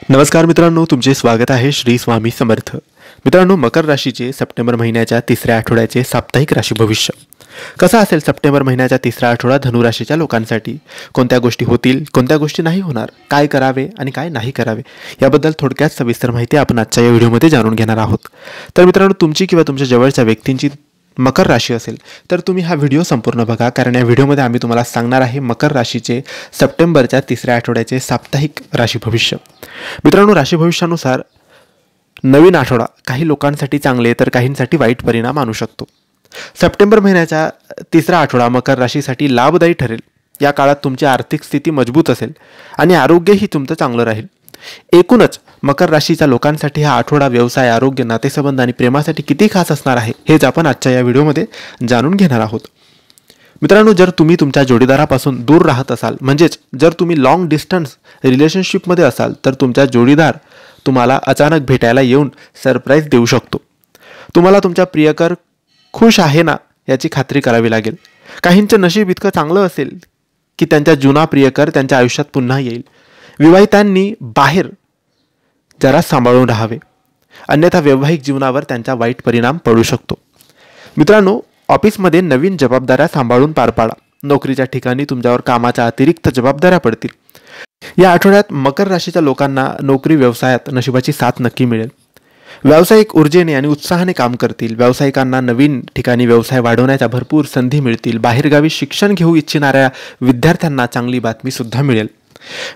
नमस्कार मित्रांनो, तुमचे स्वागत आहे श्री स्वामी समर्थ. मित्रांनो, मकर राशीचे सप्टेंबर महिन्याच्या तिसऱ्या आठवड्याचे साप्ताहिक राशी भविष्य कसं असेल? सप्टेंबर महिन्याचा तिसरा आठवडा धनुराशीच्या लोकांसाठी कोणत्या गोष्टी होतील, कोणत्या गोष्टी नाही होणार, काय करावे आणि काय नाही करावे याबद्दल थोडक्यात सविस्तर माहिती आपण आजच्या या व्हिडिओमध्ये जाणून घेणार आहोत. तर मित्रांनो, तुमची किंवा तुमच्या जवळच्या व्यक्तींची मकर राशी असेल तर तुम्ही हा व्हिडिओ संपूर्ण बघा, कारण या व्हिडिओमध्ये आम्ही तुम्हाला सांगणार आहे मकर राशीचे सप्टेंबरच्या तिसऱ्या आठवड्याचे साप्ताहिक राशी भविष्य. मित्रांनो, राशी भविष्यानुसार नवीन आठवडा काही लोकांसाठी चांगले तर काहींसाठी वाईट परिणाम आणू शकतो. सप्टेंबर महिन्याचा तिसरा आठवडा मकर राशीसाठी लाभदायी ठरेल. या काळात तुमची आर्थिक स्थिती मजबूत असेल आणि आरोग्यही तुमचं चांगलं राहील. एकूणच मकर राशीच्या लोकांसाठी हा आठवडा व्यवसाय, आरोग्य, नातेसंबंध आणि प्रेमासाठी किती खास असणार आहे हेच आपण आजच्या या व्हिडिओमध्ये जाणून घेणार आहोत. मित्रांनो, जर तुम्ही तुमच्या जोडीदारापासून दूर राहत असाल, म्हणजेच जर तुम्ही लॉंग डिस्टन्स रिलेशनशिपमध्ये असाल, तर तुमचा जोडीदार तुम्हाला अचानक भेटायला येऊन सरप्राईज देऊ शकतो. तुम्हाला तुमच्या प्रियकर खुश आहे ना याची खात्री करावी लागेल. काहींचं नशीब इतकं चांगलं असेल की त्यांचा जुना प्रियकर त्यांच्या आयुष्यात पुन्हा येईल. विवाहितांनी बाहेर जरा सांभाळून राहावे, अन्यथा वैवाहिक जीवनावर त्यांचा वाईट परिणाम पडू शकतो. मित्रांनो, ऑफिसमध्ये नवीन जबाबदाऱ्या सांभाळून पार पाडा. नोकरीच्या ठिकाणी तुमच्यावर कामाच्या अतिरिक्त जबाबदाऱ्या पडतील. या आठवड्यात मकर राशीच्या लोकांना नोकरी व्यवसायात नशिबाची साथ नक्की मिळेल. व्यावसायिक ऊर्जेने आणि उत्साहाने काम करतील. व्यावसायिकांना नवीन ठिकाणी व्यवसाय वाढवण्याच्या भरपूर संधी मिळतील. बाहेरगावी शिक्षण घेऊ इच्छिणाऱ्या विद्यार्थ्यांना चांगली बातमी सुद्धा मिळेल.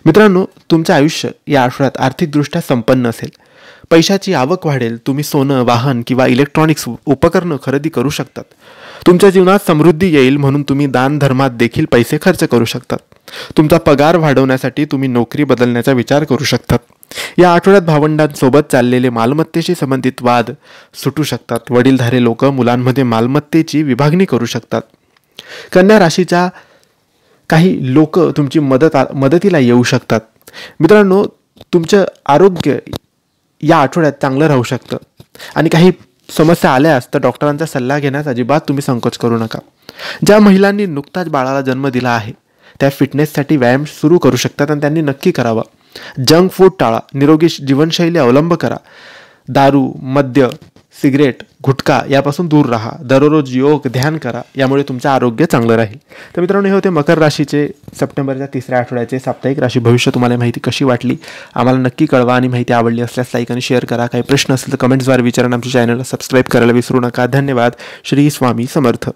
मित्रांनो, तुमचे आयुष्य या आठवड्यात आर्थिकदृष्ट्या संपन्न असेल. पैशाची आवक वाढेल. तुम्ही सोनं, वाहन किंवा इलेक्ट्रॉनिक्स उपकरणं खरेदी करू शकतात. तुमच्या जीवनात समृद्धी येईल म्हणून तुम्ही दान धर्मात देखील पैसे खर्च करू शकतात. तुमचा पगार वाढवण्यासाठी तुम्ही नोकरी बदलण्याचा विचार करू शकतात. या आठवड्यात भावंडांसोबत चाललेले मालमत्तेशी संबंधित वाद सुटू शकतात. वडीलधारे लोक मुलांमध्ये मालमत्तेची विभागणी करू शकतात. कन्या राशीच्या काही लोक तुमची मदतीला येऊ शकतात. मित्रांनो, तुमचं आरोग्य या आठवड्यात चांगलं राहू शकतं आणि काही समस्या आल्यास तर डॉक्टरांचा सल्ला घेण्यास अजिबात तुम्ही संकोच करू नका. ज्या महिलांनी नुकताच बाळाला जन्म दिला आहे त्या फिटनेससाठी व्यायाम सुरू करू शकतात आणि त्यांनी नक्की करावा. जंक फूड टाळा. निरोगी जीवनशैली अवलंब करा. दारू, मद्य, सिगरेट, गुटखा यापासून दूर राहा. दररोज योग, ध्यान करा. यामुळे तुमचं आरोग्य चांगलं राहील. तर मित्रांनो, हे होते मकर राशीचे सप्टेंबरच्या तिसऱ्या आठवड्याचे साप्ताहिक राशी भविष्य. तुम्हाला माहिती कशी वाटली आम्हाला नक्की कळवा आणि माहिती आवडली असल्यास लाईक आणि शेअर करा. काही प्रश्न असतील तर कमेंट्सद्वारे विचारा. आमच्या चॅनलला सबस्क्राईब करायला विसरू नका. धन्यवाद. श्री स्वामी समर्थ.